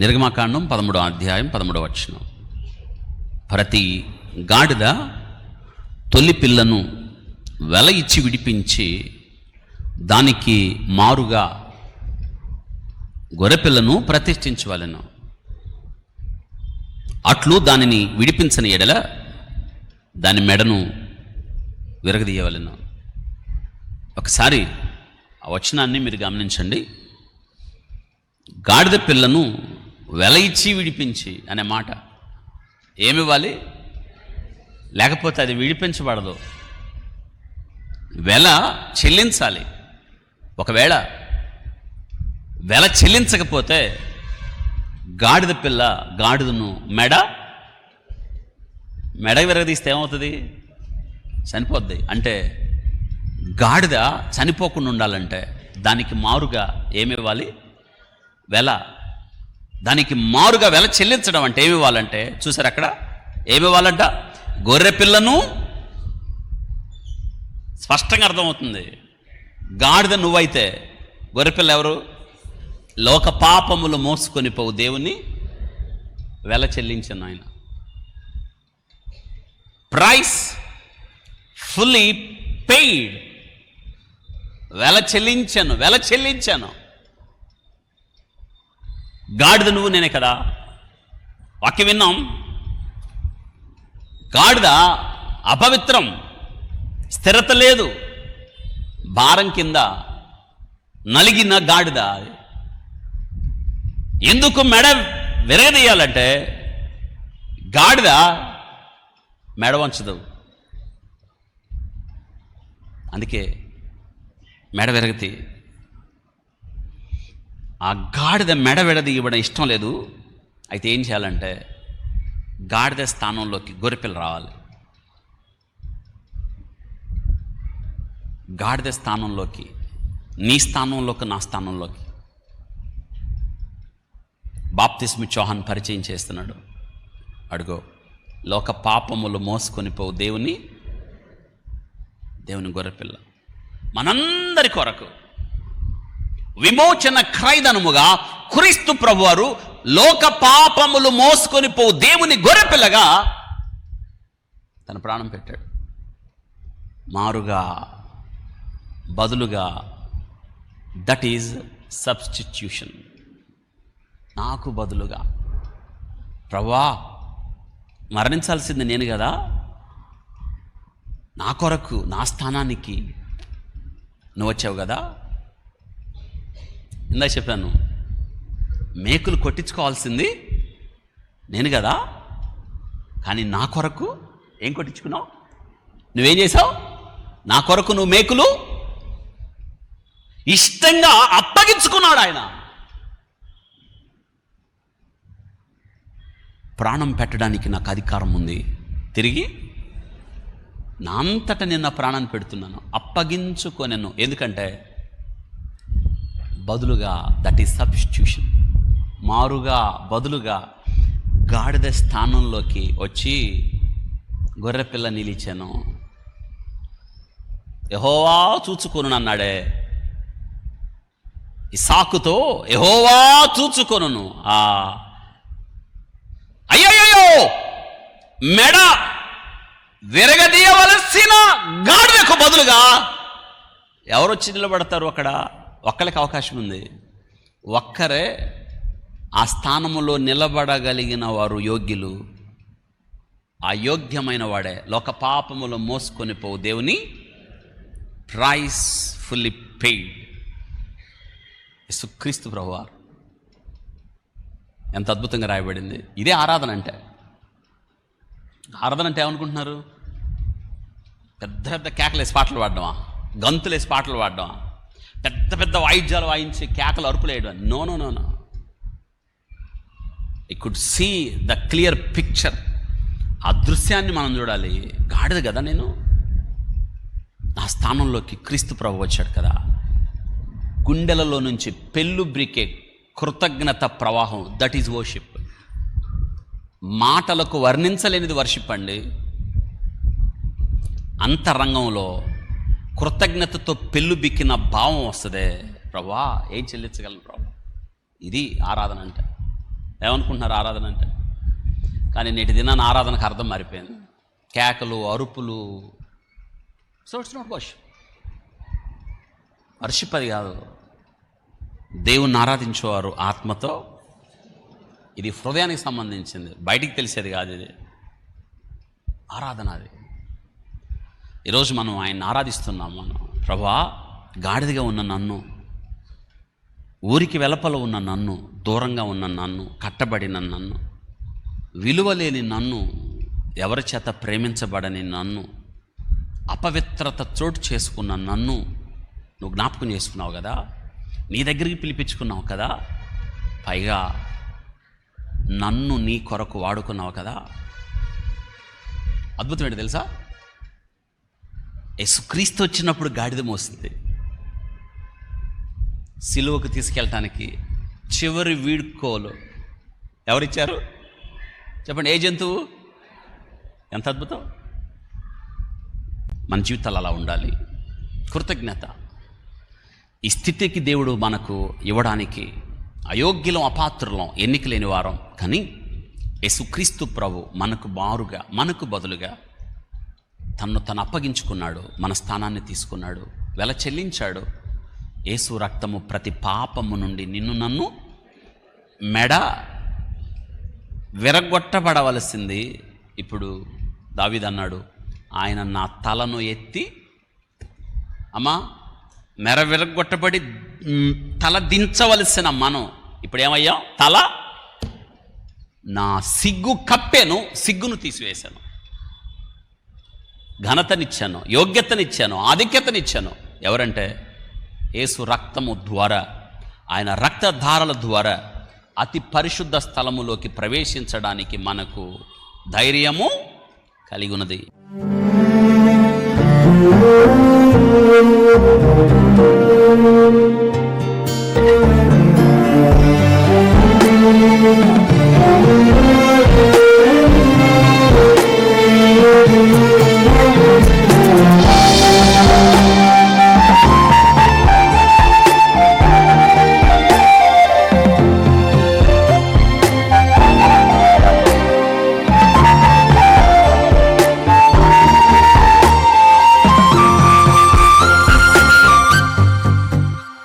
నిర్గమకాండం 13వ అధ్యాయం 13వ వచనం. ప్రతి గాడిద తొలి పిల్లను వెల ఇచ్చి విడిపించి దానికి మారుగా గొర్రెపిల్లను ప్రతిష్ఠించవలెను. అట్లు దానిని విడిపించని ఎడల దాని మెడను విరగదీయవలెను. ఒకసారి ఆ వచనాన్ని మీరు గమనించండి. గాడిద పిల్లను వెల ఇచ్చి విడిపించి అనే మాట ఏమివ్వాలి? లేకపోతే అది విడిపించబడదు, వెల చెల్లించాలి. ఒకవేళ వెల చెల్లించకపోతే గాడిద పిల్ల గాడిదను మెడ విరగదీస్తే ఏమవుతుంది? చనిపోద్ది. అంటే గాడిద చనిపోకుండా ఉండాలంటే దానికి మారుగా ఏమివ్వాలి? వెల. దానికి మారుగా వెల చెల్లించడం అంటే ఏమి ఇవ్వాలంటే, చూసారు అక్కడ ఏమి ఇవ్వాలంట? గొర్రె పిల్లను. స్పష్టంగా అర్థమవుతుంది. గాడిద నువ్వైతే గొర్రెపిల్ల ఎవరు? లోక పాపములు మోసుకొని పోవు దేవుని వెల చెల్లించాను ఆయన. Price fully paid. వెల చెల్లించాను. గాడిద నువ్వు నేనే కదా. వాక్యం విన్నాం. గాడిద అపవిత్రం, స్థిరత లేదు, భారం కింద నలిగిన గాడిద. ఎందుకు మెడ విరగదీయాలంటే గాడిద మెడ వంచదు. అందుకే మెడ విరగతి. ఆ గాడిద మెడ విడదీయబడ ఇష్టం లేదు. అయితే ఏం చేయాలంటే గాడిద స్థానంలోకి గొర్రెపిల్ల రావాలి. గాడిద స్థానంలోకి, నీ స్థానంలోకి, నా స్థానంలోకి బాప్తిస్మ యోహాను పరిచయం చేస్తున్నాడు. అడుగో, లోక పాపములు మోసుకొని పోవు దేవుని గొర్రెపిల్ల మనందరి కొరకు విమోచన క్రయధనముగా క్రీస్తు ప్రభువారు లోక పాపములు మోసుకొని పోవు దేవుని గొర్రెపిల్లగా తన ప్రాణం పెట్టాడు. మారుగా, బదులుగా. That is substitution. నాకు బదులుగా. ప్రభువా, మరణించాల్సింది నేను కదా, నా కొరకు, నా స్థానానికి నువ్వు వచ్చావు కదా. ఇందాక చెప్పాను, మేకులు కొట్టించుకోవాల్సింది నేను కదా, కానీ నా కొరకు ఏం కొట్టించుకున్నావు? నువ్వేం చేసావు? నా కొరకు నువ్వు మేకులు ఇష్టంగా అప్పగించుకున్నాడు ఆయన. ప్రాణం పెట్టడానికి నాకు అధికారం ఉంది. తిరిగి నా అంతట నేను నా ప్రాణాన్ని పెడుతున్నాను, అప్పగించుకోనెను. ఎందుకంటే బదులుగా. That is substitution. మారుగా, బదులుగా గాడిద స్థానంలోకి వచ్చి గొర్రెపిల్ల నిలిచాను. యెహోవా చూచుకొను అన్నాడే. ఇస్సాకుతో యెహోవా చూచుకొను. అయ్యయ్యో, మెడ విరగదీయవలసిన గాడిదకు బదులుగా ఎవరొచ్చి నిలబడతారు? అక్కడ ఒక్కరికి అవకాశం ఉంది. ఒక్కరే ఆ స్థానములో నిలబడగలిగిన వారు యోగ్యులు. ఆ యోగ్యమైన వాడే లోక పాపములు మోసుకొని పోవు దేవుని ప్రైస్ ఫుల్లీ పెయిడ్. యేసుక్రీస్తు ప్రభువారు. ఎంత అద్భుతంగా రాయబడింది. ఇదే ఆరాధన అంటే. ఆరాధన అంటే ఏమనుకుంటున్నారు? పెద్ద పెద్ద కేకలేసి పాటలు పాడడమా? గంతులేసి పాటలు పాడడమా? పెద్ద పెద్ద వాయిద్యాలు వాయించి కేకలు అరుపులు వేయడం? No no no no. I could see the clear picture. ఆ దృశ్యాన్ని మనం చూడాలి. గాడిద కదా నేను, నా స్థానంలోకి క్రీస్తు ప్రభు వచ్చాడు కదా. గుండెలలో నుంచి పెళ్ళుబ్రికే కృతజ్ఞత ప్రవాహం. That is worship. మాటలకు వర్ణించలేనిది వర్షిప్ అండి. అంతరంగంలో కృతజ్ఞతతో పెళ్ళు బిక్కిన భావం వస్తుంది. ప్రభా, ఏం చెల్లించగలను ప్రభా? ఇది ఆరాధన అంటే. ఏమనుకుంటున్నారు ఆరాధన అంటే? కానీ నేటి దినాన ఆరాధనకు అర్థం మారిపోయింది. కేకలు, అరుపులు. So it's not worship. Worship అది కాదు. దేవుణ్ణి ఆరాధించేవారు ఆత్మతో. ఇది హృదయానికి సంబంధించింది, బయటికి తెలిసేది కాదు. ఇది ఆరాధన. అది ఈరోజు మనం ఆయన్ని ఆరాధిస్తున్నాం. మనం ప్రభువా, గాడిదగా ఉన్న నన్ను, ఊరికి వెలపల ఉన్న నన్ను, దూరంగా ఉన్న నన్ను, కట్టబడిన నన్ను, విలువలేని నన్ను, ఎవరి చేత ప్రేమించబడని నన్ను, అపవిత్రత చోటు చేసుకున్న నన్ను నువ్వు జ్ఞాపకం చేసుకున్నావు కదా, నీ దగ్గరికి పిలిపించుకున్నావు కదా, పైగా నన్ను నీ కొరకు వాడుకున్నావు కదా. అద్భుతం ఏంటి తెలుసా? యేసుక్రీస్తు వచ్చినప్పుడు గాడిద మోస్తుంది. సిలువకు తీసుకెళ్ళటానికి చివరి వీడ్కోలు ఎవరిచ్చారు చెప్పండి? ఏ జంతువు? ఎంత అద్భుతం! మన జీవితాలు అలా ఉండాలి. కృతజ్ఞత. ఈ స్థితికి దేవుడు మనకు ఇవ్వడానికి అయోగ్యులం, అపాత్రులం, ఎన్నిక లేని వారం, కానీ యేసుక్రీస్తు ప్రభు మనకు బారుగా, మనకు బదులుగా తను అప్పగించుకున్నాడు. మన స్థానాన్ని తీసుకున్నాడు, వెల చెల్లించాడు. యేసు రక్తము ప్రతి పాపము నుండి నిన్ను నన్ను మెడ విరగొట్టబడవలసింది. ఇప్పుడు దావీదు అన్నాడు, ఆయన నా తలను ఎత్తి, అమ్మా మెర విరగొట్టబడి తల దించవలసిన మనం ఇప్పుడు ఏమయ్యాం? తల నా సిగ్గు కప్పెను, సిగ్గును తీసివేశాను. ఘనతనిచ్చాను, యోగ్యతనిచ్చాను, ఆధిక్యతనిచ్చాను. ఎవరంటే యేసు రక్తము ద్వారా, ఆయన రక్తధారల ద్వారా అతి పరిశుద్ధ స్థలములోకి ప్రవేశించడానికి మనకు ధైర్యము కలిగి ఉన్నది.